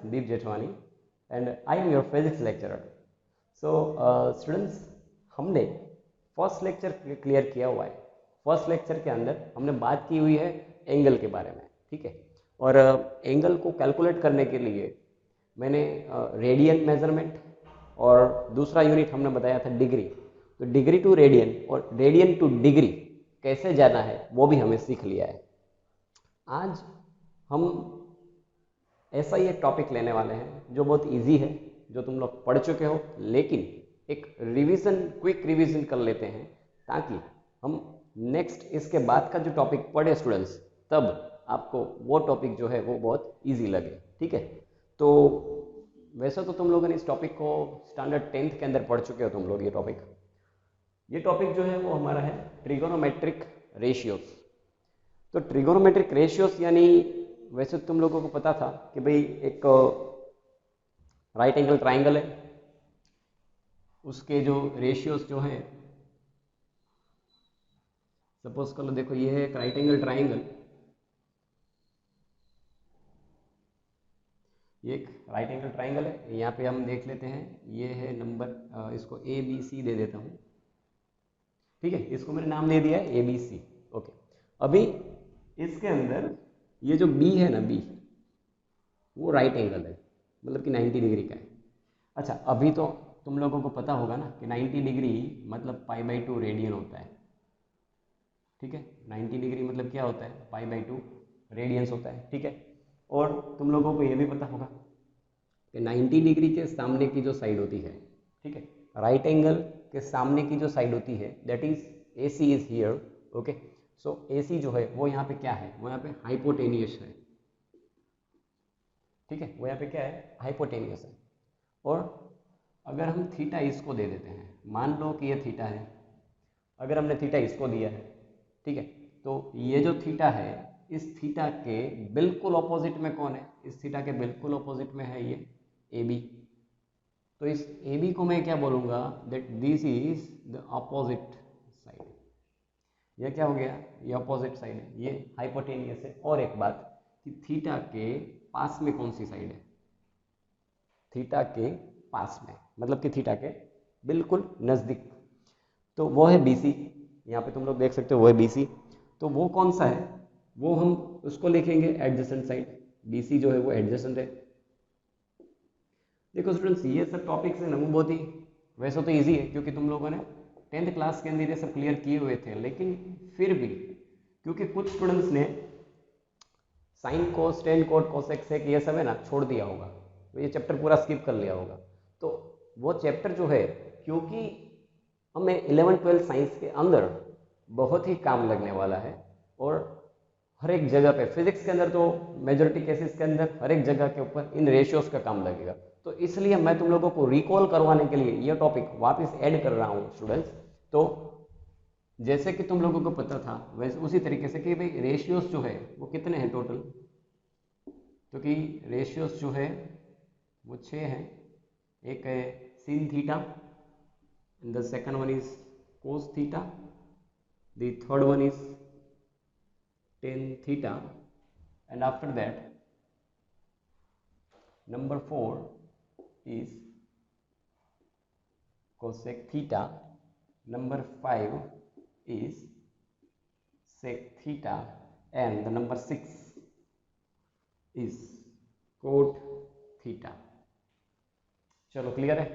Deep Jethwani and I am your physics lecturer. So students, हमने first lecture clear किया हुआ है। First lecture के अंदर हमने बात की हुई है एंगल के बारे में, ठीक है। और एंगल को कैलकुलेट करने के लिए मैंने रेडियन मेजरमेंट और दूसरा यूनिट हमने बताया था डिग्री। तो डिग्री टू रेडियन और रेडियन टू डिग्री कैसे जाना है वो भी हमें सीख लिया है। आज हम ऐसा ही एक टॉपिक लेने वाले हैं जो बहुत इजी है, जो तुम लोग पढ़ चुके हो, लेकिन एक रिवीजन, क्विक रिवीजन कर लेते हैं ताकि हम नेक्स्ट इसके बाद का जो टॉपिक पढ़े स्टूडेंट्स, तब आपको वो टॉपिक जो है वो बहुत इजी लगे, ठीक है। तो वैसे तो तुम लोगों ने इस टॉपिक को स्टैंडर्ड 10th के अंदर पढ़ चुके हो तुम लोग। ये टॉपिक जो है वो हमारा है ट्रिगोनोमेट्रिक रेशियोज। तो ट्रिगोनोमेट्रिक रेशियोज यानी वैसे तुम लोगों को पता था कि भाई एक राइट एंगल ट्राइंगल है, उसके जो रेशियोज जो हैं, सपोज कर लो, देखो ये है एक राइट एंगल ट्राइंगल, ये एक राइट एंगल ट्राइंगल है। यहाँ पे हम देख लेते हैं, ये है नंबर, इसको ए बी सी दे देता हूँ, ठीक है। इसको मैंने नाम दे दिया है ए बी सी, ओके। अभी इसके अंदर ये जो बी है ना, बी वो राइट एंगल है, मतलब कि 90 डिग्री का है। अच्छा, अभी तो तुम लोगों को पता होगा ना कि 90 डिग्री मतलब π/2 रेडियन होता है, ठीक है। 90 डिग्री मतलब क्या होता है, π/2 रेडियंस होता है, ठीक है। और तुम लोगों को ये भी पता होगा कि 90 डिग्री के सामने की जो साइड होती है, ठीक है, राइट एंगल के सामने की जो साइड होती है, that is A C is here, okay. So A C जो है वो यहाँ पे क्या है, वो यहाँ पे हाइपोटेनियस है, ठीक है। वो यहाँ पे क्या है, हाइपोटेनियस है। और अगर हम थीटा इसको दे देते हैं, मान लो कि ये थीटा है, अगर हमने थीटा इसको दिया है, ठीक है, तो ये जो थीटा है, इस थीटा के बिल्कुल ऑपोजिट में कौन है, इस थीटा के बिल्कुल ऑपोजिट में है ये ए बी। तो इस ए बी को मैं क्या बोलूँगा, that this is the opposite side. यह क्या हो गया, ये अपोजिट साइड है, ये हाइपोटेनियस है। और एक बात कि थीटा के पास में कौन सी साइड है, थीटा के पास में मतलब कि थीटा के बिल्कुल नज़दीक, तो वो है बी सी। यहाँ पे तुम लोग देख सकते हो वो है बी सी। तो वो कौन सा है, वो हम उसको लिखेंगे एडजेसेंट साइड। बी सी जो है वो एडजेसेंट है। देखो स्टूडेंट्स, ये सब टॉपिक्स है ना वो बहुत ही वैसे तो इजी है, क्योंकि तुम लोगों ने 10th क्लास के अंदर ये सब क्लियर किए हुए थे। लेकिन फिर भी क्योंकि कुछ स्टूडेंट्स ने sine cos, tan cot, cosec sec ये सब है ना छोड़ दिया होगा, तो ये चैप्टर पूरा स्किप कर लिया होगा। तो वो चैप्टर जो है, क्योंकि हमें 11th-12th साइंस के अंदर बहुत ही काम लगने वाला है, और हर एक जगह पे फिजिक्स के अंदर तो मेजॉरिटी केसेस के अंदर हर एक जगह के ऊपर इन रेशियोज का काम लगेगा। तो इसलिए मैं तुम लोगों को रिकॉल करवाने के लिए ये टॉपिक वापस ऐड कर रहा हूँ स्टूडेंट्स। तो जैसे कि तुम लोगों को पता था वैसे उसी तरीके से कि भाई रेशियोज जो है वो कितने हैं टोटल, क्योंकि रेशियोज जो है वो 6 हैं। एक है sin theta, and the second one is cos theta, the third one is tan theta, and after that number 4 is cosec theta, number 5 is sec theta, and the number 6 is cot theta। चलो clear है,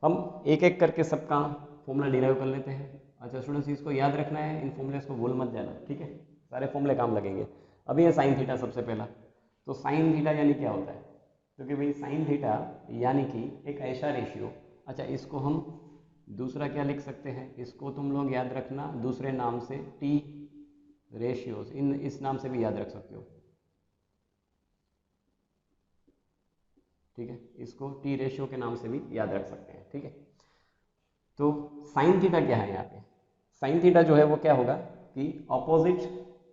हम एक एक करके सबका formula derive कर लेते हैं। अच्छा स्टूडेंट्स, इसको याद रखना है, इन फॉर्मूलेस को भूल मत जाना, ठीक है। सारे फॉर्मूले काम लगेंगे। अभी है साइन थीटा सबसे पहला। तो साइन थीटा यानी क्या होता है, क्योंकि भाई साइन थीटा यानी कि एक ऐसा रेशियो। अच्छा, इसको हम दूसरा क्या लिख सकते हैं, इसको तुम लोग याद रखना दूसरे नाम से टी रेशियोज, इन इस नाम से भी याद रख सकते हो, ठीक है। इसको टी रेशियो के नाम से भी याद रख सकते हैं, ठीक है। तो साइन थीटा क्या है यहाँ पे, साइन थीटा जो है वो क्या होगा कि अपोजिट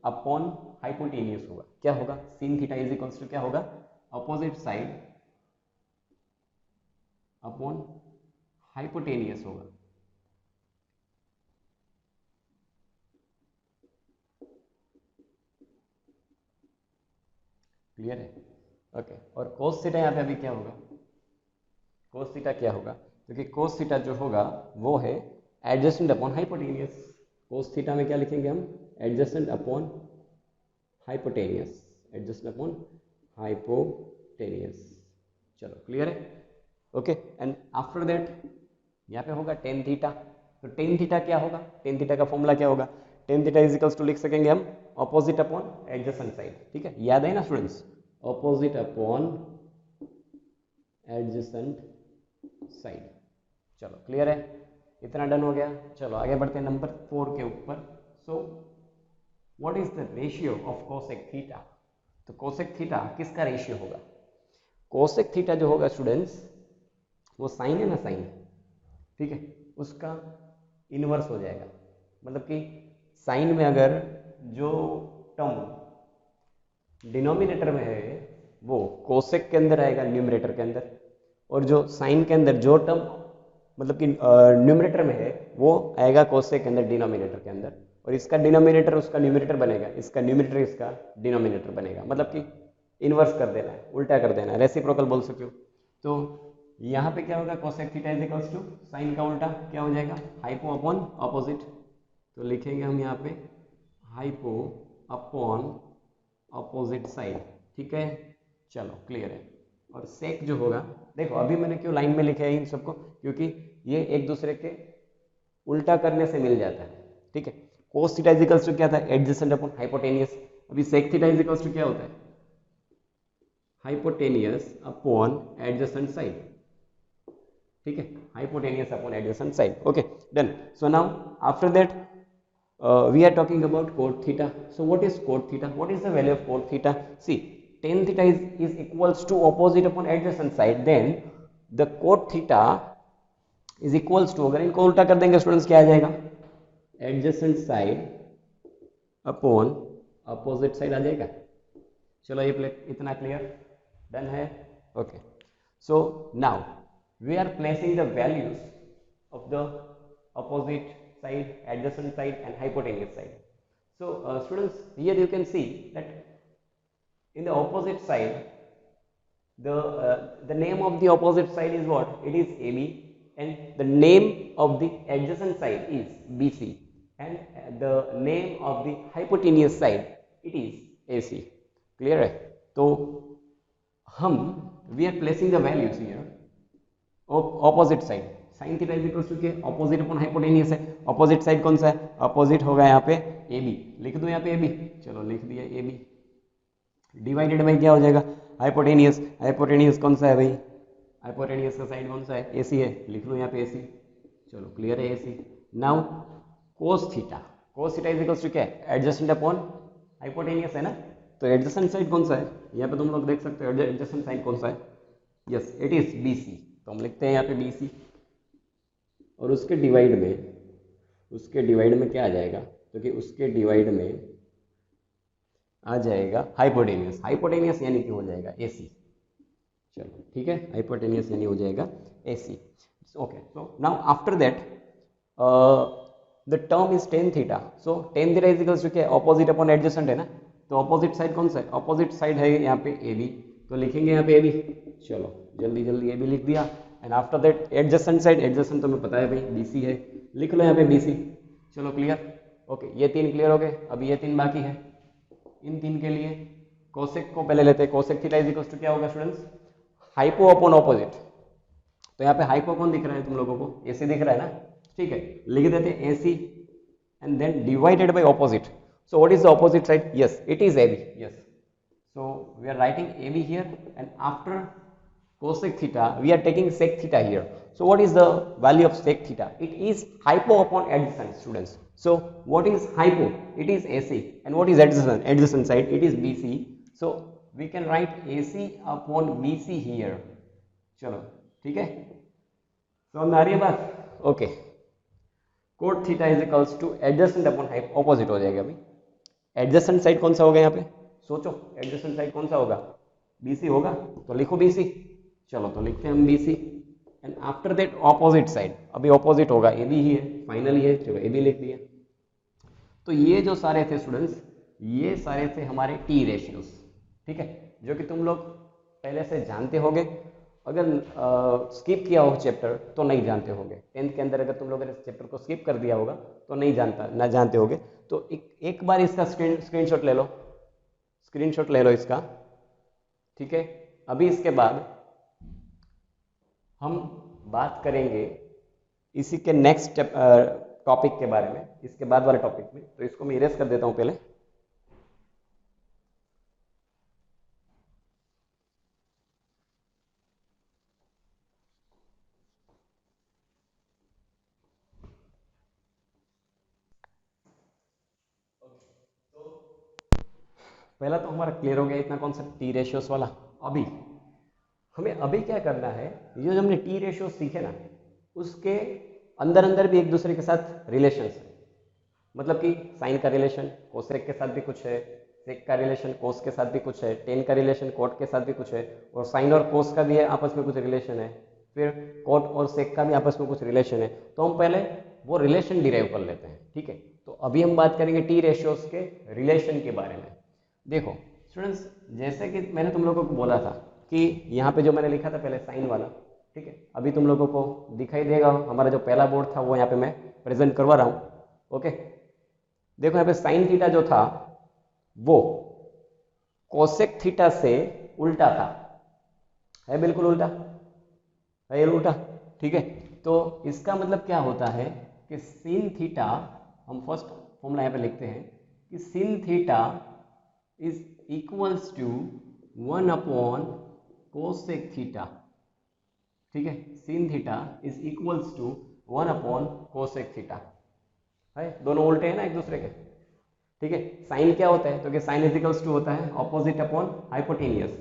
अपॉन हाइपोटेनियस होगा। क्या होगा, sin theta is equals to क्या होगा, अपोजिट साइड अपॉन हाइपोटेनियस होगा। क्लियर है। ओके, और कोस थीटा यहाँ पे अभी क्या होगा, कोस थीटा क्या होगा, क्योंकि कोस थीटा जो होगा वो है adjacent upon hypotenuse. Cos theta में क्या लिखेंगे हम, adjacent upon hypotenuse, adjacent upon hypotenuse. चलो क्लियर है, ओके। एंड आफ्टर दैट यहाँ पे होगा टेन थीटा। तो टेन थीटा क्या होगा, टेन थीटा का फॉर्मूला क्या होगा, tan theta is equals to लिख सकेंगे हम ऑपोजिट अपॉन एडजेसेंट साइड, ठीक है, याद है ना students, opposite upon adjacent side. चलो क्लियर है, इतना डन हो गया। चलो आगे बढ़ते हैं नंबर 4 के ऊपर। सो what is the ratio of cosec theta. तो कोसेक थीटा किसका रेशियो होगा, कोसेक थीटा जो होगा स्टूडेंट्स वो साइन है ना, साइन, ठीक है, उसका इनवर्स हो जाएगा। मतलब कि साइन में अगर जो टर्म डिनोमिनेटर में है वो कोसेक के अंदर आएगा न्यूमरेटर के अंदर, और जो साइन के अंदर जो टर्म मतलब कि न्यूमरेटर में है वो आएगा कोसेक के अंदर डिनोमिनेटर के अंदर, और इसका डिनोमिनेटर उसका न्यूमरेटर बनेगा, इसका न्यूमरेटर इसका डिनोमिनेटर बनेगा। मतलब कि इनवर्स कर देना है, उल्टा कर देना है, रेसिप्रोकल बोल सकते हो। तो यहाँ पे क्या होगा, cosec theta is equals to sine का उल्टा क्या हो जाएगा, हाइपो अपॉन ऑपोजिट। तो लिखेंगे हम यहाँ पे हाइपो अपॉन ऑपोजिट साइड, ठीक है। चलो क्लियर है। और सेक जो होगा, देखो अभी मैंने क्यों लाइन में लिखा है इन सबको, क्योंकि ये एक दूसरे के उल्टा करने से मिल जाता है, ठीक है। Cos theta is equals to क्या था, एडजेसेंट अपॉन हाइपोटेनियस। अभी sec theta is equals to क्या होता है, हाइपोटेनियस अपॉन एडजेसेंट साइड, ठीक है, hypotenuse upon adjacent side, okay done. So now after that we are talking about cot theta. So what is cot theta, what is the value of cot theta? See, tan theta is equals to opposite upon adjacent side, then the cot theta is equals to, अगर इनको उल्टा कर देंगे students क्या आ जाएगा, adjacent side upon opposite side आ जाएगा। चलो ये इतना क्लियर डन है, okay. So now we are placing the values of the opposite side, adjacent side and hypotenuse side. So students, here you can see that in the opposite side the name of the opposite side is what, it is AB, and the name of the adjacent side is BC, and the name of the hypotenuse side it is AC. clear है। तो हम we are placing the values here opposite side, sine theta is equals to क्या, opposite upon hypotenuse है, opposite side कौन सा है, opposite होगा यहाँ पे ए बी, लिख दो यहाँ पे ए बी, चलो लिख दिया ए बी, डिवाइडेड बाई क्या हो जाएगा, हाइपोटेनियस, हाइपोटेनियस कौन सा है भाई, हाइपोटेनियस का साइड कौन सा है, ए सी है, लिख लो यहाँ पे ए सी, चलो क्लियर है A C. Now cos theta, cos theta is equals to क्या है, एडजेसेंट अपॉन हाइपोटेनियस है ना, तो एडजेसेंट साइड कौन सा है, यहाँ पे तुम लोग देख सकते हो एडजेसेंट साइड कौन सा है, yes it is B C, तो हम लिखते हैं यहाँ पे बी सी, और उसके डिवाइड में क्या आ जाएगा, क्योंकि उसके डिवाइड में आ जाएगा हाइपोटेनियस, हाइपोटेनियस यानी कि हो जाएगा एसी, चलो ठीक है, हाइपोटेनियस यानी हो जाएगा AC, okay. So now after that the term is tan theta, so tan theta is equals to क्या, ऑपोजिट अपॉन एडजेसेंट है ना, तो ऑपोजिट साइड कौन सा है, ऑपोजिट साइड है यहाँ पे ए बी, तो लिखेंगे यहाँ पे ए बी, चलो जल्दी जल्दी ए बी लिख दिया, and after that adjacent side, adjacent तो हमें पता है भाई बीसी है, लिख लो यहाँ पे बीसी, चलो क्लियर, ओके ये तीन क्लियर हो गए, अभी ये तीन बाकी है, इन तीन के लिए कोसेक को पहले लेते हैं, cosec theta is equals to क्या होगा स्टूडेंट्स, हाइपो अपॉन ऑपोजिट, तो यहाँ पे हाइपो कौन दिख रहा है तुम लोगों को, एसी दिख रहा है ना, ठीक है, लिख देते हैं AC and then divided by opposite, so what is the opposite side, yes it is AB, yes, so we are writing AB here, and after cosec theta we are taking sec theta here, so what is the value of sec theta, it is hypo upon adjacent students, so what is hypo, it is AC, and what is adjacent side, it is BC, so we can write AC upon BC here, चलो ठीक है, समझ में आ रही है बात, okay. cot theta is equals to adjacent upon opposite हो जाएगा, अभी एडजेसेंट साइड कौन सा होगा यहाँ पे, सोचो एडजेसेंट साइड कौन सा होगा, BC होगा, तो लिखो BC, चलो तो लिखते हैं हम BC, and after that opposite side, अभी ऑपोजिट होगा AB ही है, फाइनली है, चलो AB लिख दिया। तो ये जो सारे थे स्टूडेंट्स, ये सारे थे हमारे T रेशियोज, ठीक है, जो कि तुम लोग पहले से जानते होगे, अगर स्किप किया हो चैप्टर तो नहीं जानते होगे। 10th के अंदर अगर तुम लोगों ने इस चैप्टर को स्किप कर दिया होगा तो नहीं जानते होगे। तो एक बार इसका स्क्रीनशॉट ले लो, स्क्रीनशॉट ले लो इसका, ठीक है। अभी इसके बाद हम बात करेंगे इसी के नेक्स्ट टॉपिक के बारे में, इसके बाद वाले टॉपिक में। तो इसको मैं इरेज कर देता हूं पहले। पहला तो हमारा क्लियर हो गया इतना कॉन्सेप्ट टी रेशियोस वाला। अभी हमें अभी क्या करना है, ये जो हमने टी रेशियो सीखे ना, उसके अंदर अंदर भी एक दूसरे के साथ रिलेशंस है। मतलब कि साइन का रिलेशन कोसेक के साथ भी कुछ है, सेक का रिलेशन कोस के साथ भी कुछ है, टेन का रिलेशन कोट के साथ भी कुछ है, और साइन और कोस का भी है आपस में कुछ रिलेशन है, फिर कोट और सेक का भी आपस में कुछ रिलेशन है। तो हम पहले वो रिलेशन डिराइव कर लेते हैं, ठीक है। तो अभी हम बात करेंगे टी रेशियोज के रिलेशन के बारे में। देखो स्टूडेंट्स, जैसे कि मैंने तुम लोगों को बोला था कि यहाँ पे जो मैंने लिखा था पहले साइन वाला, ठीक है, अभी तुम लोगों को दिखाई देगा, हमारा जो पहला बोर्ड था वो यहाँ पे मैं प्रेजेंट करवा रहा हूँ। ओके, देखो यहाँ पे साइन थीटा जो था वो कोसेक थीटा से उल्टा था, है बिल्कुल उल्टा, है ये उल्टा, ठीक है। तो इसका मतलब क्या होता है कि sin थीटा, हम फर्स्ट फॉर्मूला यहाँ पे लिखते हैं कि sin theta is equals to 1 upon cosec theta, ठीक है। sin theta is equals to 1 upon cosec theta, है दोनों उल्टे हैं ना एक दूसरे के, ठीक है। साइन क्या होता है, तो कि साइन इजिकल्स टू होता है ऑपोजिट अपॉन हाइपोटेनियस,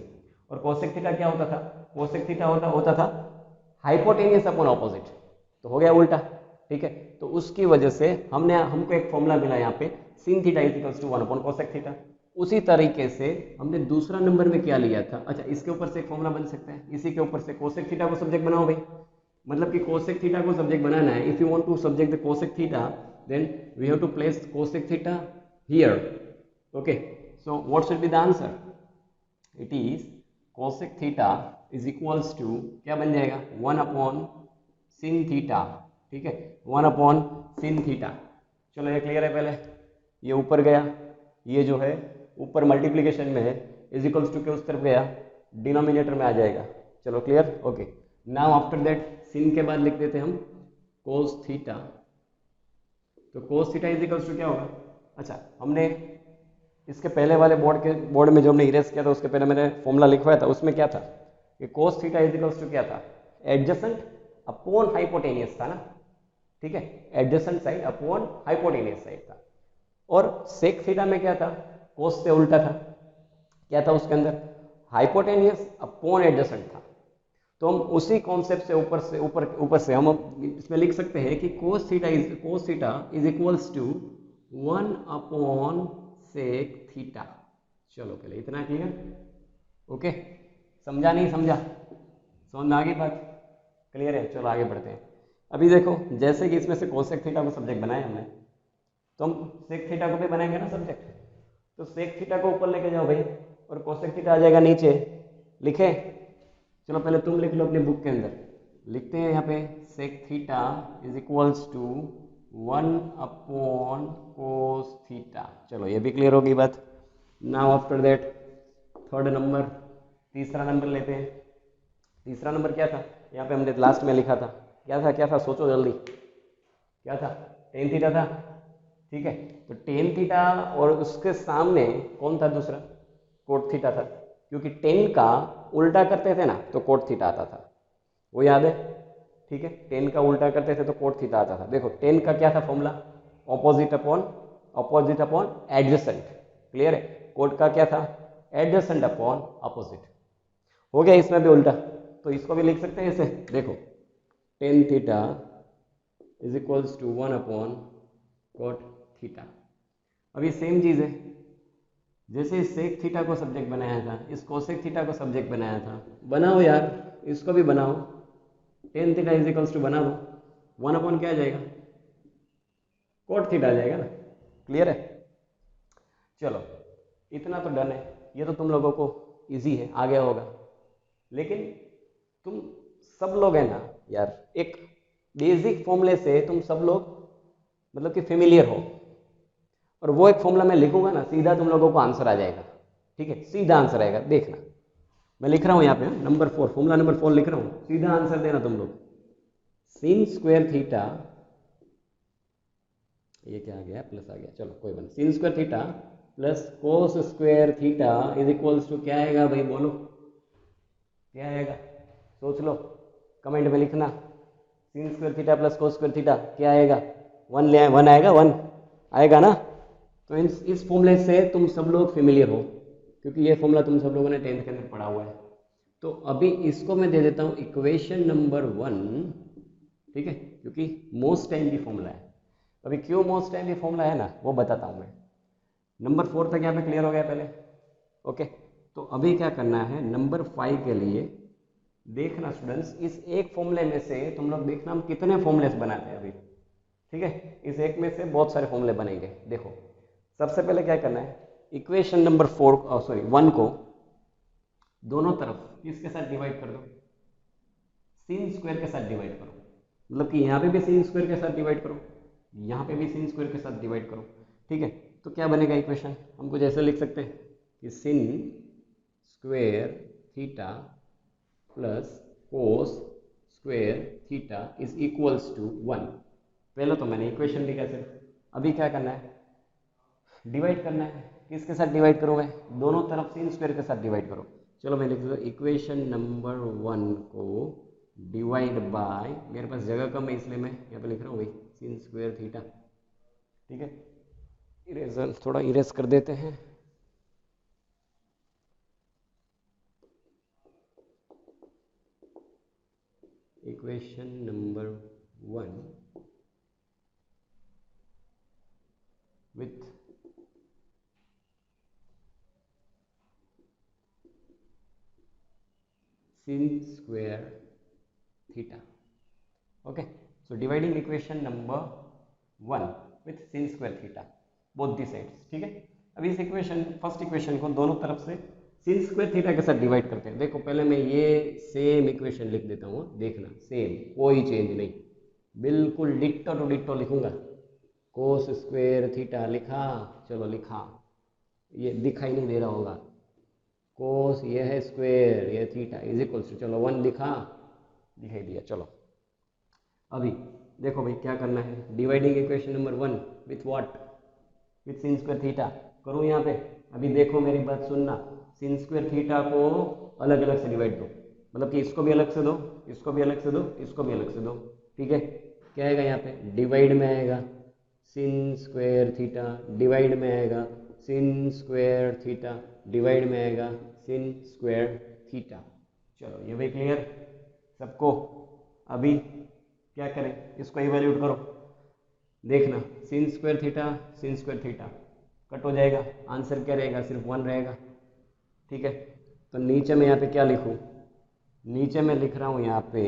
और कोसेक थीटा क्या होता था, कोसेक थीटा होता था हाइपोटेनियस अपॉन ऑपोजिट, तो हो गया उल्टा, ठीक है। तो उसकी वजह से हमको एक फॉर्मूला मिला यहाँ पे sin theta is equals to 1 upon cosec theta. उसी तरीके से हमने दूसरा नंबर में क्या लिया था, अच्छा इसके ऊपर से एक फॉर्मूला बन सकता है, इसी के ऊपर से कोसेक थीटा को सब्जेक्ट बनाओ भाई, मतलब कि कोसेक थीटा को सब्जेक्ट बनाना है। If you want to subject the cosec theta then we have to place cosec theta here, okay, so what should be the answer, it is cosec theta is equals to क्या बन जाएगा 1 upon sin theta, ठीक है, 1 upon sin theta। चलो ये clear है, पहले ये ऊपर गया, ये जो है ऊपर मल्टीप्लीकेशन में है, इज इक्वल्स टू के उस तरफ गया, डिनोमिनेटर में आ जाएगा। चलो clear, okay. Now after that sin के बाद लिख देते हम cos थीटा, तो cos theta is equals to क्या होगा, अच्छा हमने इसके पहले वाले बोर्ड में जो हमने इरेज किया था उसके पहले मैंने फॉर्मूला लिखवाया था, उसमें क्या था कि cos theta is equals to क्या था, एडजेसेंट अपॉन हाइपोटेनियस था ना, ठीक है, adjacent side upon hypotenuse side था। और सेक थीटा में क्या था, cos से उल्टा था, क्या था उसके अंदर, हाइपोटेनियस अपॉन एडजेसेंट था। तो हम उसी कॉन्सेप्ट से ऊपर से हम इसमें लिख सकते हैं कि cos theta is equals to 1 upon sec theta. चलो पहले इतना क्लियर, ओके, समझा नहीं समझा, समझ में आ गई बात, क्लियर है। चलो आगे बढ़ते हैं। अभी देखो जैसे कि इसमें से कोसेक थीटा को सब्जेक्ट बनाया हमने, तो हम सेक थीटा को भी बनाएंगे ना सब्जेक्ट, तो सेक थीटा को ऊपर लेके जाओ भाई, और कोसेक थीटा आ जाएगा नीचे, लिखे। चलो पहले तुम लिख लो अपनी बुक के अंदर, लिखते हैं यहाँ पे sec theta is equals to 1 upon cos theta. चलो ये भी क्लियर होगी बात। Now after that third number, तीसरा नंबर लेते हैं। तीसरा नंबर क्या था, यहाँ पे हमने लास्ट में लिखा था, क्या था सोचो जल्दी, क्या था, टेन थीटा था, ठीक है। तो टेन थीटा और उसके सामने कौन था दूसरा, कोट थीटा था, क्योंकि टेन का उल्टा करते थे ना तो कोट थीटा आता था, वो याद है, ठीक है। टेन का उल्टा करते थे तो कोट थीटा आता था। देखो टेन का क्या था formula, opposite upon adjacent, clear है। कोट का क्या था, एडजेसेंट अपॉन अपोजिट, हो गया इसमें भी उल्टा, तो इसको भी लिख सकते हैं ऐसे, देखो tan theta is equals to 1 upon cot theta. अब ये सेम चीज है, जैसे सेक थीटा को सब्जेक्ट बनाया था, इस कोसेक थीटा को सब्जेक्ट बनाया था, बनाओ यार इसको भी बनाओ, tan theta is equals to बना दो 1 अपॉन क्या आ जाएगा, कोट थीटा आ जाएगा ना, क्लियर है। चलो इतना तो डन है, ये तो तुम लोगों को इजी है, आ गया होगा। लेकिन तुम सब लोग है ना यार, एक बेसिक फॉर्मूले से तुम सब लोग मतलब कि फेमिलियर हो, और वो एक फॉर्मूला मैं लिखूंगा ना, सीधा तुम लोगों को आंसर आ जाएगा। ठीक है, सीधा आंसर आएगा, देखना मैं लिख रहा हूं यहाँ पे नंबर 4, फॉर्मूला नंबर 4 लिख रहा हूं, सीधा आंसर देना तुम लोग। sin स्क्वायर थीटा, ये क्या आ गया, प्लस आ गया, चलो कोई बात नहीं। sin square theta plus cos square theta is equals to क्या आएगा भाई, बोलो क्या आएगा, सोच लो, कमेंट में लिखना। sin square theta plus cos square theta क्या आएगा, 1 ले 1 आएगा, 1 आएगा ना। तो इस फॉर्मूले से तुम सब लोग फेमिलियर हो, क्योंकि ये फॉर्मूला तुम सब लोगों ने 10th के अंदर पढ़ा हुआ है। तो अभी इसको मैं दे देता हूँ इक्वेशन नंबर 1, ठीक है, क्योंकि मोस्ट टाइम की फॉर्मूला है। अभी क्यों मोस्ट टाइम की फॉर्मूला है ना, वो बताता हूँ मैं। नंबर 4 तक यहाँ पे क्लियर हो गया पहले, ओके। तो अभी क्या करना है, नंबर 5 के लिए देखना स्टूडेंट्स, इस एक फॉर्मूले में से तुम लोग देखना हम कितने फॉर्मूलेस बनाते हैं अभी। ठीक है, इस एक में से बहुत सारे फॉर्मूले बनेंगे। देखो सबसे पहले क्या करना है, इक्वेशन नंबर 1 को दोनों तरफ किसके साथ डिवाइड कर दो, sin स्क्वायर के साथ डिवाइड करो। मतलब कि यहाँ पे भी sin स्क्वायर के साथ डिवाइड करो, यहाँ पे भी sin स्क्वायर के साथ डिवाइड करो। ठीक है, तो क्या बनेगा इक्वेशन, हम कुछ ऐसे लिख सकते हैं कि sin square theta plus cos square theta is equals to 1। पहले तो मैंने इक्वेशन लिखा सिर्फ, अभी क्या करना है, डिवाइड करना है। किसके साथ डिवाइड करोगे, दोनों तरफ sin स्क्वायर के साथ डिवाइड करो। चलो मैं लिख देता हूँ इक्वेशन नंबर 1 को डिवाइड बाय, मेरे पास जगह कम है इसलिए मैं यहाँ पे लिख रहा हूँ भाई sin स्क्वायर थीटा। ठीक है, इरेजर थोड़ा इरेज कर देते हैं। Equation number 1 with sin square theta, okay, so dividing equation number 1 with sin square theta both the sides। ठीक है, अभी इस इक्वेशन फर्स्ट इक्वेशन को दोनों तरफ से sin square थीटा के साथ डिवाइड करते हैं। देखो पहले मैं ये सेम इक्वेशन लिख देता हूँ, देखना सेम, कोई चेंज नहीं, बिल्कुल डिट्टो टू डिट्टो लिखूंगा। कोस स्क्वायर थीटा लिखा, चलो लिखा, ये दिखाई नहीं दे रहा होगा, कोस ये है स्क्वायर, ये थीटा इज इक्वल्स टू, चलो 1 लिखा, दिखाई दिया। चलो अभी देखो भाई क्या करना है, dividing equation number 1 with what, with sin square theta. करूँ यहाँ पे, अभी देखो मेरी बात सुनना, sin स्क्वायर थीटा को अलग अलग से डिवाइड दो, मतलब कि इसको भी अलग से दो, इसको भी अलग से दो, इसको भी अलग से दो। ठीक है, क्या आएगा यहाँ पे, डिवाइड में आएगा sin स्क्वायर थीटा, डिवाइड में आएगा sin स्क्वायर थीटा, डिवाइड में आएगा sin स्क्वायर थीटा। चलो ये भी क्लियर सबको। अभी क्या करें, इसको इवैल्यूएट करो, देखना sin स्क्वायर थीटा कट हो जाएगा, आंसर क्या रहेगा, सिर्फ 1 रहेगा। ठीक है, तो नीचे में यहाँ पे क्या लिखूँ, नीचे में लिख रहा हूँ यहाँ पे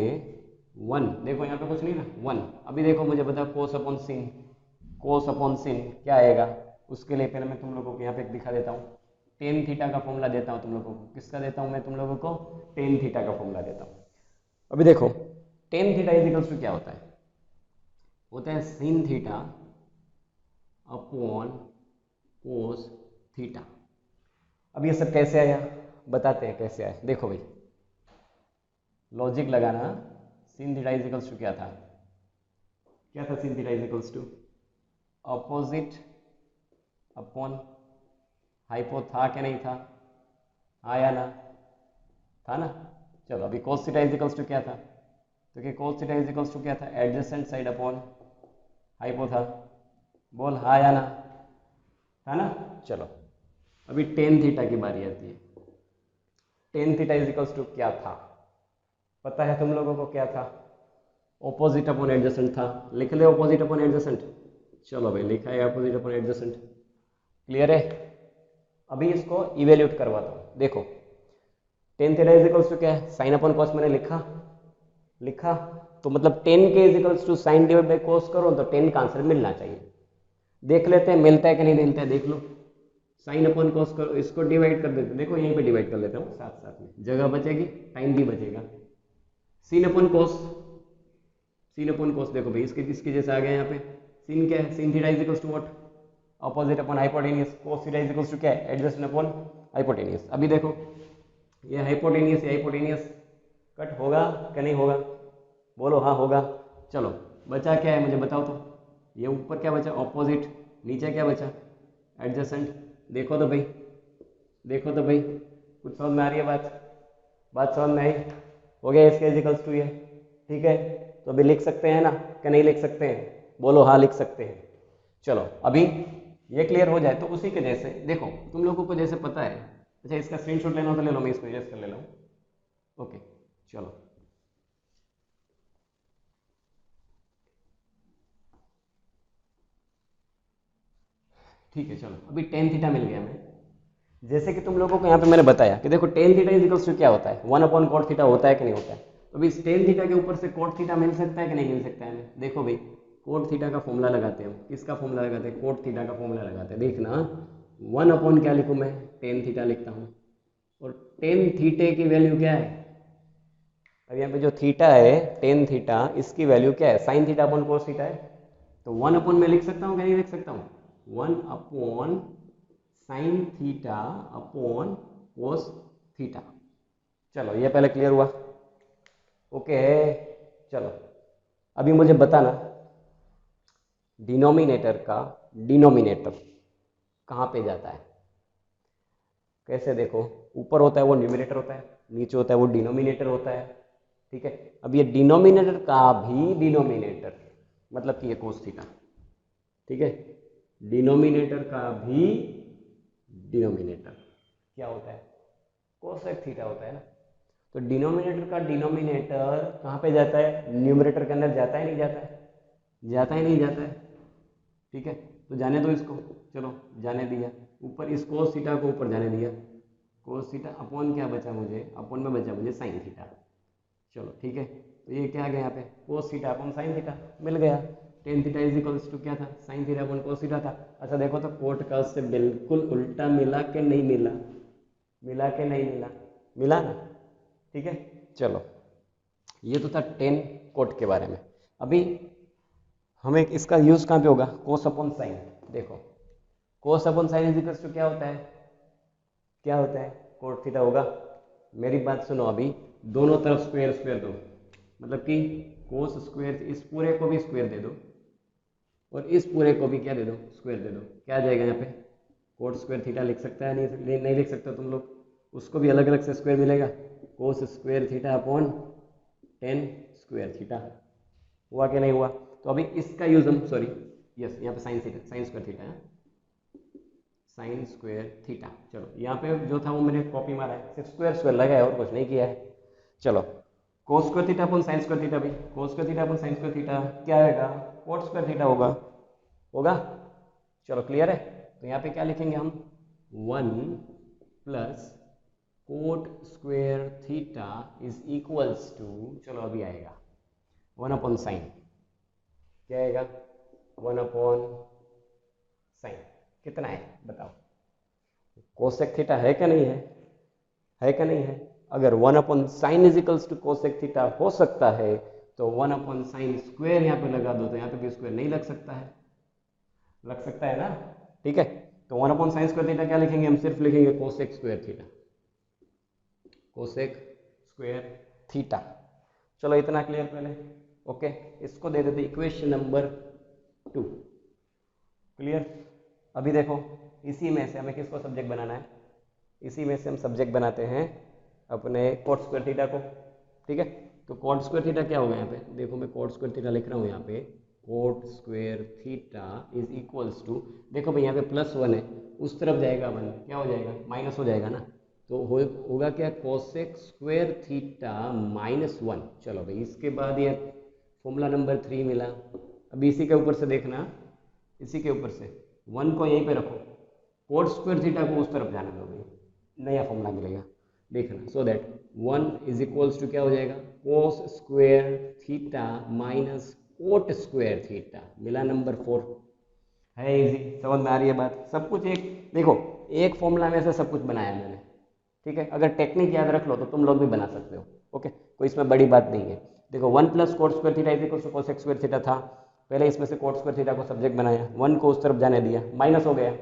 1, देखो यहाँ पे कुछ नहीं ना, 1। अभी देखो मुझे बता कोस अपॉन sin क्या आएगा, उसके लिए पहले मैं तुम लोगों को यहाँ पे दिखा देता हूँ, टेन थीटा का फॉर्मूला देता हूँ तुम लोगों को। किसका देता हूँ मैं तुम लोगों को, टेन थीटा का फॉर्मूला देता हूँ। अभी देखो tan theta is equals to क्या होता है sin theta upon cos theta. अब ये सब कैसे आया, बताते हैं कैसे आया। देखो भाई लॉजिक लगाना, sin theta is equals to क्या था sin theta is equals to opposite upon hypo, था क्या नहीं था, आया ना, था ना। चलो अभी cos theta is equals to क्या था, तो कि cos theta is equals to क्या था, एडजेसेंट साइड अपॉन हाइपो था, बोल हाँ या ना, था ना। चलो अभी टेन थीटा की बारी आती है, tan theta is equals to क्या था, पता है तुम लोगों को क्या था, ऑपोजिट अपॉन एडजेसेंट था। लिख ले ऑपोजिट अपॉन एडजेसेंट, चलो भाई लिखा है ऑपोजिट अपॉन एडजेसेंट, क्लियर है। अभी इसको इवेल्यूट करवाता हूँ, देखो tan theta is equals to क्या है, साइन अपॉन कॉस मैंने लिखा, तो मतलब टेन के is equals to sine divide by cos करो तो टेन का आंसर मिलना चाहिए। देख लेते हैं मिलता है कि नहीं मिलता है, देख लो। साइन अपॉन कॉस करो, इसको डिवाइड कर देते, देखो यहीं पे डिवाइड कर लेता हूँ साथ साथ में, जगह बचेगी टाइम भी बचेगा। Sine upon cos, sine upon cos देखो भाई इसके इसके जैसे आ गया यहाँ पे, सीन क्या है, sine theta is equals to what, opposite upon hypotenuse, cos theta is equals to क्या है, एडजस्टेंट अपॉन हाइपोटेनियस। अभी देखो ये हाइपोटेनियस, ये हाइपोटेनियस कट होगा कि नहीं होगा, बोलो हाँ होगा। चलो बचा क्या है मुझे बताओ तो, ये ऊपर क्या बचा ऑपोजिट, नीचे क्या बचा एडजेसेंट। देखो तो भाई, देखो तो भाई, कुछ समझ में आ रही है बात समझ में आई, हो गया इसके इक्वल्स टू ये, ठीक है। तो अभी लिख सकते हैं ना कि नहीं लिख सकते हैं, बोलो हाँ लिख सकते हैं। चलो अभी ये क्लियर हो जाए तो उसी के जैसे देखो तुम लोगों को जैसे पता है, अच्छा इसका स्क्रीनशॉट लेना हो तो ले लो, मैं इसको एडजस्ट कर ले रहा हूँ। ओके चलो ठीक है, चलो अभी टेन थीटा मिल गया हमें। जैसे कि तुम लोगों को यहाँ पे मैंने बताया कि देखो tan theta is equals to क्या होता है, वन अपॉन कॉट थीटा होता है कि नहीं होता है। तो अभी टेन थीटा के ऊपर से कॉट थीटा मिल सकता है कि नहीं मिल सकता है हमें, देखो भाई कोट थीटा का फॉर्मूला लगाते हैं हम, किसका फॉर्मूला लगाते हैं, कोट थीटा का फॉर्मूला लगाते हैं। देखना वन अपॉन क्या लिखूँ मैं, टेन थीटा लिखता हूँ, और टेन थीटे की वैल्यू क्या है, अब यहाँ पे जो थीटा है टेन थीटा, इसकी वैल्यू क्या है, sign theta upon cos theta है। तो वन अपॉन में लिख सकता हूँ क्या नहीं लिख सकता हूँ, one upon sine theta upon cos theta. चलो ये पहले क्लियर हुआ, ओके है। चलो अभी मुझे बताना डिनोमिनेटर का डिनोमिनेटर कहाँ पे जाता है, कैसे देखो, ऊपर होता है वो न्यूमिनेटर होता है, नीचे होता है वो डिनोमिनेटर होता है, ठीक है। अब ये डिनोमिनेटर का भी डिनोमिनेटर मतलब कि ये कोस थीटा, ठीक है, डिनोमिनेटर का भी डिनोमिनेटर क्या होता है, कोसेक थीटा होता है ना। तो डिनोमिनेटर का डिनोमिनेटर कहाँ पे जाता है, न्यूमरेटर के अंदर जाता है नहीं जाता है, जाता है नहीं जाता है, ठीक है। तो जाने दो इसको, चलो जाने दिया, ऊपर इस कोस थीटा को ऊपर जाने दिया, कोस थीटा अपॉन क्या बचा मुझे, अपॉन में बचा मुझे साइन थीटा। चलो ठीक है, तो ये क्या आ गया यहाँ पे, cos theta upon sine theta मिल गया। Tan theta is equals to क्या था, sine theta upon cos theta था। अच्छा देखो तो कोट का उससे बिल्कुल उल्टा मिला के नहीं मिला, मिला के नहीं मिला, मिला ना, ठीक है। चलो ये तो था टेन कोट के बारे में। अभी हमें इसका यूज कहाँ पे होगा, कोस अपॉन साइन। देखो cos upon sine is equals to क्या होता है, क्या होता है, कोट थीटा होगा। मेरी बात सुनो अभी, दोनों तरफ स्क्वायर स्क्वायर दो, मतलब कि कोस स्क्वायर, इस पूरे को भी स्क्वायर दे दो और इस पूरे को भी क्या दे दो, स्क्वायर दे दो, क्या आ जाएगा यहाँ पे, कोट स्क्वायर थीटा लिख सकता है नहीं, नहीं लिख सकता तुम लोग, उसको भी अलग अलग से स्क्वायर मिलेगा, कोस square theta upon ten square theta, हुआ कि नहीं हुआ। तो अभी इसका यूज हम, सॉरी यस यहाँ पे sine theta, sign square theta है, साइन स्क्वायर थीटा। चलो यहाँ पे जो था वो मैंने कॉपी मारा है, सिर्फ स्क्वायर स्क्वायर लगा है और कुछ नहीं किया है। चलो cos square theta upon sine square theta, भी cos square theta upon sine square theta क्या आएगा, कोट स्क्वायर थीटा होगा, होगा। चलो क्लियर है, तो यहाँ पे क्या लिखेंगे हम, one plus cot square theta is equals to, चलो अभी आएगा वन अपॉन साइन, क्या आएगा, वन अपॉन साइन, कितना है बताओ, कोसेक थीटा है क्या नहीं है क्या नहीं है। अगर one upon sine is equals to cosec theta हो सकता है, तो वन अपॉन साइन स्क्वायर यहाँ पे लगा दो, तो यहाँ पे भी स्क्वायर नहीं लग सकता है, लग सकता है ना, ठीक है। तो one upon sine square theta क्या लिखेंगे, हम सिर्फ लिखेंगे cosec square theta, cosec square theta. चलो इतना क्लियर पहले, ओके। इसको दे देते इक्वेशन नंबर 2, क्लियर। अभी देखो इसी में से हमें किसको सब्जेक्ट बनाना है, इसी में से हम सब्जेक्ट बनाते हैं अपने कोट स्क्वायर थीटा को, ठीक है। तो कोट स्क्वायर थीटा क्या होगा, यहाँ पे देखो मैं कोट स्क्वायर थीटा लिख रहा हूँ यहाँ पे, cot square theta is equals to, देखो भाई यहाँ पे प्लस वन है, उस तरफ जाएगा वन, क्या हो जाएगा माइनस हो जाएगा ना, तो होगा क्या, cosec square theta minus one. चलो भाई इसके बाद ये फॉर्मूला नंबर 3 मिला। अभी इसी के ऊपर से देखना, इसी के ऊपर से वन को यहीं पे रखो, कोट स्क्वायर थीटा को उस तरफ जाने दो भाई, नया फॉर्मूला मिलेगा, देखना। So that one is equals to क्या हो जाएगा, cos square theta minus cot square theta, मिला नंबर 4, है इजी, समझ में आ रही है बात, सब कुछ एक देखो एक फॉर्मूला में से सब कुछ बनाया मैंने, ठीक है। अगर टेक्निक याद रख लो तो तुम लोग भी बना सकते हो, ओके, कोई इसमें बड़ी बात नहीं है। देखो 1 + cot square theta is equal to cosec square theta था, पहले इसमें से cot स्क्वायर थीटा को सब्जेक्ट बनाया, 1 को उस तरफ जाने दिया, माइनस हो गया।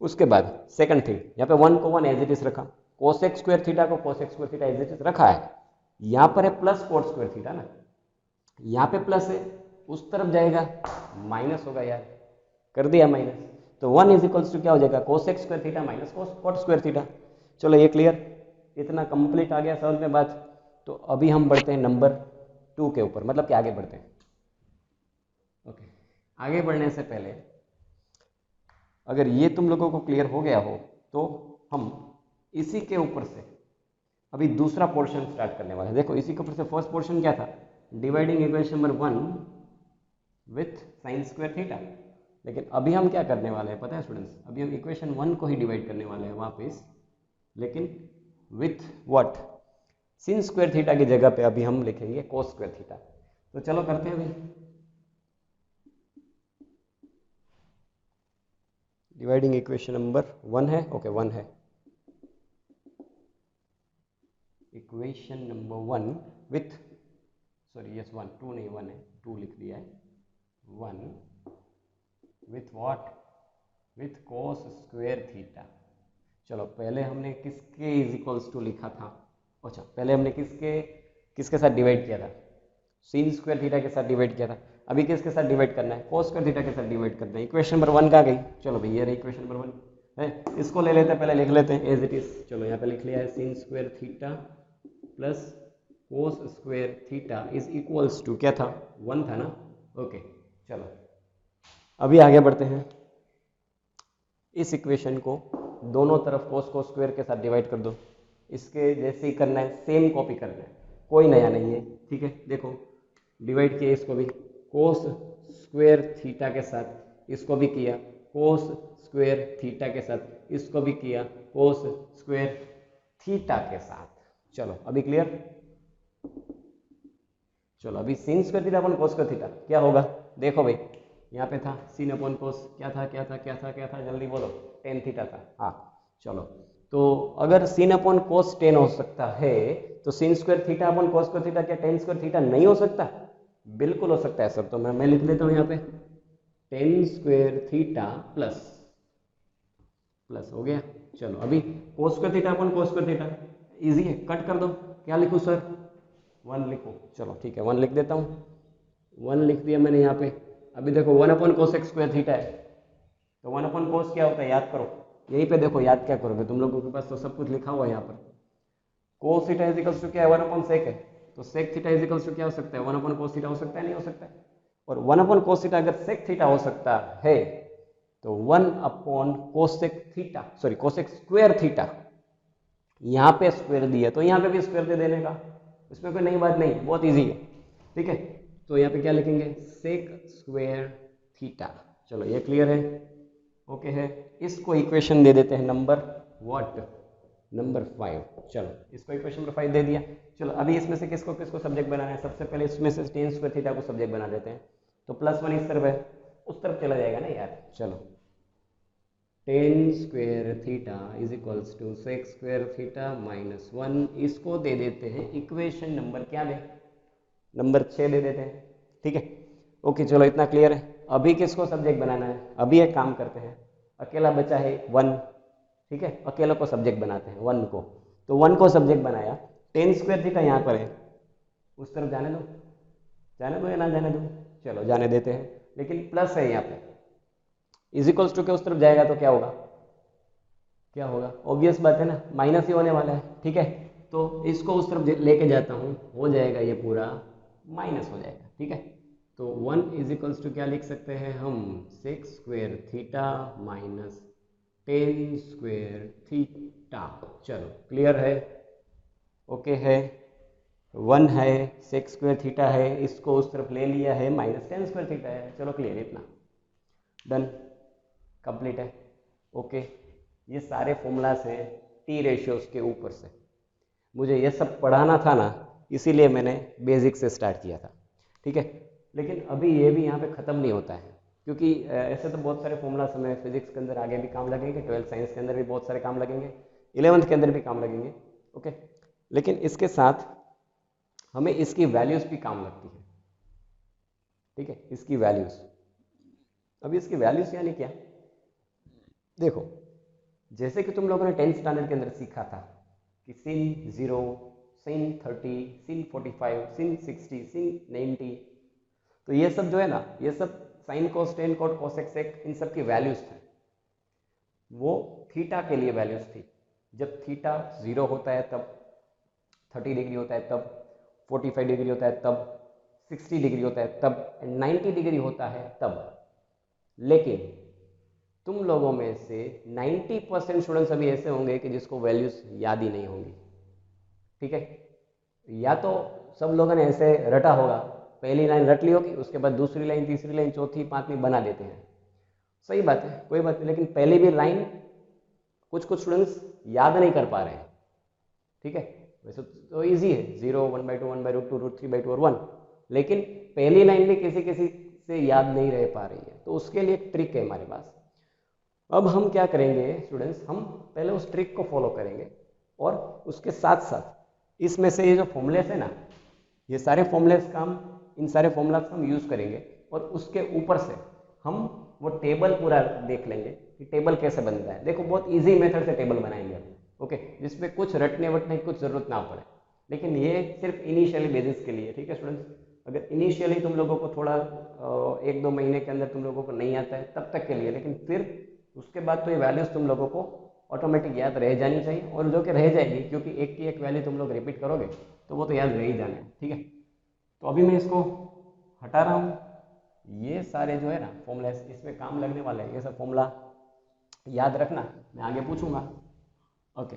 उसके बाद सेकंड थिंग, यहाँ पे 1 को 1 एज इट इज रखा, cosec स्क्वायर थीटा को cosec square theta as it is रखा है। यहाँ पर है प्लस cot स्क्वायर थीटा ना, यहाँ पे प्लस है, उस तरफ जाएगा माइनस होगा यार, कर दिया माइनस। तो 1 इज इक्वल्स टू क्या हो जाएगा, cosec square theta minus cot square theta. चलो ये क्लियर, इतना कंप्लीट आ गया समझ में बात। तो अभी हम बढ़ते हैं नंबर 2 के ऊपर, मतलब कि आगे बढ़ते हैं। ओके, आगे बढ़ने से पहले अगर ये तुम लोगों को क्लियर हो गया हो तो हम इसी के ऊपर से अभी दूसरा पोर्शन स्टार्ट करने वाले हैं। देखो इसी के ऊपर से फर्स्ट पोर्शन क्या था, dividing equation number 1 with sign square theta. लेकिन अभी हम क्या करने वाले हैं पता है स्टूडेंट्स, अभी हम इक्वेशन 1 को ही डिवाइड करने वाले हैं वापस, लेकिन with what, sin square theta की जगह पे अभी हम लिखेंगे cos स्क्वायर थीटा। तो चलो करते हैं अभी। डिवाइडिंग इक्वेशन नंबर 1 है, ओके 1 है, equation number 1 with, sorry yes 1, 2 नहीं 1 है, 2 लिख दिया है, 1 with what, with cos square theta. चलो पहले हमने किसके इज इक्वल्स टू लिखा था, अच्छा पहले हमने किसके साथ डिवाइड किया था, sin स्क्वायर थीटा के साथ डिवाइड किया था। अभी किसके साथ डिवाइड करना है, cos स्क्वायर थीटा के साथ डिवाइड करना है। इक्वेशन नंबर 1 कहाँ गई, चलो भैया रही इक्वेशन नंबर 1 है, इसको ले लेते हैं, पहले लिख लेते हैं एज इट इज। चलो यहाँ पे लिख लिया है sin स्क्वायर थीटा प्लस cos square theta is equals to क्या था, 1 था ना, ओके। चलो अभी आगे बढ़ते हैं, इस इक्वेशन को दोनों तरफ cos स्क्वायर के साथ डिवाइड कर दो, इसके जैसे ही करना है, सेम कॉपी करना है, कोई नया नहीं है, ठीक है। देखो डिवाइड किया इसको भी cos स्क्वायर थीटा के साथ, इसको भी किया cos स्क्वायर थीटा के साथ, इसको भी किया cos स्क्वायर थीटा के साथ। चलो अभी क्लियर, चलो अभी sin स्क्वायर थीटा अपन cos स्क्वायर थीटा क्या होगा, देखो भाई यहाँ पे था sin अपॉन cos, क्या था क्या था क्या था क्या था, जल्दी बोलो, tan थीटा था, हाँ। चलो तो अगर sin अपॉन cos tan हो सकता है तो sin square theta upon cos square theta क्या tan स्क्वायर थीटा नहीं हो सकता, बिल्कुल हो सकता है सर। तो मैं लिख देता हूँ यहाँ पे tan square theta plus plus हो गया। चलो अभी cos square theta upon cos square theta easy है, कट कर दो, क्या लिखूँ सर, 1 लिखो, चलो ठीक है 1 लिख देता हूँ, 1 लिख दिया मैंने यहाँ पे। अभी देखो 1 अपॉन cosec स्क्वायर थीटा है, तो 1 अपॉन cos क्या होता है याद करो, यहीं पे देखो याद क्या करोगे, तुम लोगों के पास तो सब कुछ लिखा हुआ है यहाँ पर। cos theta is equals to क्या है, 1 अपॉन sec है, तो sec theta is equals to क्या हो सकता है, 1 अपॉन cos थीटा हो सकता है, नहीं हो सकता है। और 1 अपॉन cos थीटा अगर sec थीटा हो सकता है तो 1 upon cosec theta, sorry cosec square theta, यहाँ पे स्क्वायर दिया तो यहाँ पे भी स्क्वायर दे देने का, इसमें कोई नई बात नहीं, बहुत इजी है, ठीक है। तो यहाँ पे क्या लिखेंगे, सेक स्क्वायर थीटा। चलो ये क्लियर है, ओके है। इसको इक्वेशन दे देते हैं नंबर व्हाट, नंबर 5। चलो इसको इक्वेशन नंबर 5 दे दिया। चलो अभी इसमें से किसको किसको सब्जेक्ट बनाना है, सबसे पहले इसमें से tan स्क्वायर थीटा को सब्जेक्ट बना देते हैं। तो +1 इस तरफ है, उस तरफ चला जाएगा ना यार। चलो tan square theta is equals to sec square theta minus 1, इसको दे देते हैं इक्वेशन नंबर क्या दे, नंबर 6 दे देते हैं, ठीक है। ओके चलो इतना क्लियर है। अभी किसको सब्जेक्ट बनाना है, अभी एक काम करते हैं, अकेला बचा है 1, ठीक है, अकेला को सब्जेक्ट बनाते हैं 1 को। तो 1 को सब्जेक्ट बनाया, tan स्क्वायर थीटा यहाँ पर है, उस तरफ जाने दो, जाने दो या ना जाने दो, चलो जाने देते हैं, लेकिन प्लस है यहाँ पे, इज इक्वल्स टू के उस तरफ जाएगा तो क्या होगा, क्या होगा, ऑब्वियस बात है ना, माइनस ही होने वाला है, ठीक है। तो इसको उस तरफ लेके जाता हूँ, हो जाएगा ये पूरा माइनस हो जाएगा, ठीक है। तो 1 इज इक्वल्स टू क्या लिख सकते हैं हम, sec square theta minus tan square theta. चलो क्लियर है, ओके है। 1 है, सेक स्क्वायर थीटा है, इसको उस तरफ ले लिया है, माइनस tan स्क्वायर थीटा है। चलो क्लियर, इतना डन, कंप्लीट है, ओके। ये सारे फॉर्मूलास हैं टी रेशियोज के ऊपर से, मुझे ये सब पढ़ाना था ना, इसीलिए मैंने बेसिक से स्टार्ट किया था, ठीक है। लेकिन अभी ये भी यहाँ पे ख़त्म नहीं होता है, क्योंकि ऐसे तो बहुत सारे फॉर्मूलाज हमें फिजिक्स के अंदर आगे भी काम लगेंगे, 12th साइंस के अंदर भी बहुत सारे काम लगेंगे, 11th के अंदर भी काम लगेंगे। ओके, लेकिन इसके साथ हमें इसकी वैल्यूज भी काम लगती है। ठीक है, इसकी वैल्यूज। अभी इसकी वैल्यूज यानी क्या? देखो, जैसे कि तुम लोगों ने 10th स्टैंडर्ड के अंदर सीखा था कि sin 0, sin 30, sin 45, sin 60, sin 90, तो ये सब जो है ना, ये सब sine cos tan cot cosec sec इन सब की वैल्यूज थे। वो थीटा के लिए वैल्यूज थी। जब थीटा 0 होता है तब, 30 डिग्री होता है तब, 45 डिग्री होता है तब, 60 डिग्री होता है तब, 90 डिग्री होता है तब। लेकिन तुम लोगों में से 90% स्टूडेंट्स अभी ऐसे होंगे कि जिसको वैल्यूज याद ही नहीं होंगी। ठीक है, या तो सब लोगों ने ऐसे रटा होगा, पहली लाइन रट ली होगी, उसके बाद दूसरी लाइन, तीसरी लाइन, चौथी, पांचवी बना देते हैं। सही बात है, कोई बात नहीं, लेकिन पहली भी लाइन कुछ कुछ स्टूडेंट्स याद नहीं कर पा रहे हैं। ठीक है, वैसे तो इजी है, 0, 1/2, 1/√2, √3/2 और 1, लेकिन पहली लाइन भी किसी किसी से याद नहीं रह पा रही है, तो उसके लिए एक ट्रिक है हमारे पास। अब हम क्या करेंगे स्टूडेंट्स, हम पहले उस ट्रिक को फॉलो करेंगे और उसके साथ साथ इसमें से ये जो फॉर्मूलेस है ना, ये सारे फॉर्मूलेस का हम, इन सारे फॉर्मूलास का हम यूज करेंगे और उसके ऊपर से हम वो टेबल पूरा देख लेंगे कि टेबल कैसे बनता है। देखो, बहुत इजी मेथड से टेबल बनाएंगे हम। ओके, जिसमें कुछ रटने वटने की कुछ जरूरत ना पड़े, लेकिन ये सिर्फ इनिशियली बेसिस के लिए। ठीक है स्टूडेंट्स, अगर इनिशियली तुम लोगों को थोड़ा 1-2 महीने के अंदर तुम लोगों को नहीं आता है तब तक के लिए, लेकिन फिर उसके बाद तो ये वैल्यूज तुम लोगों को ऑटोमेटिक याद रह जानी चाहिए, और जो कि रह जाएगी, क्योंकि एक की एक वैल्यू तुम लोग रिपीट करोगे तो वो तो याद रह ही जाना है। ठीक है, तो अभी मैं इसको हटा रहा हूँ। ये सारे जो है ना फॉर्मूला इसमें काम लगने वाले हैं, ये सब फॉर्मूला याद रखना, मैं आगे पूछूंगा। ओके।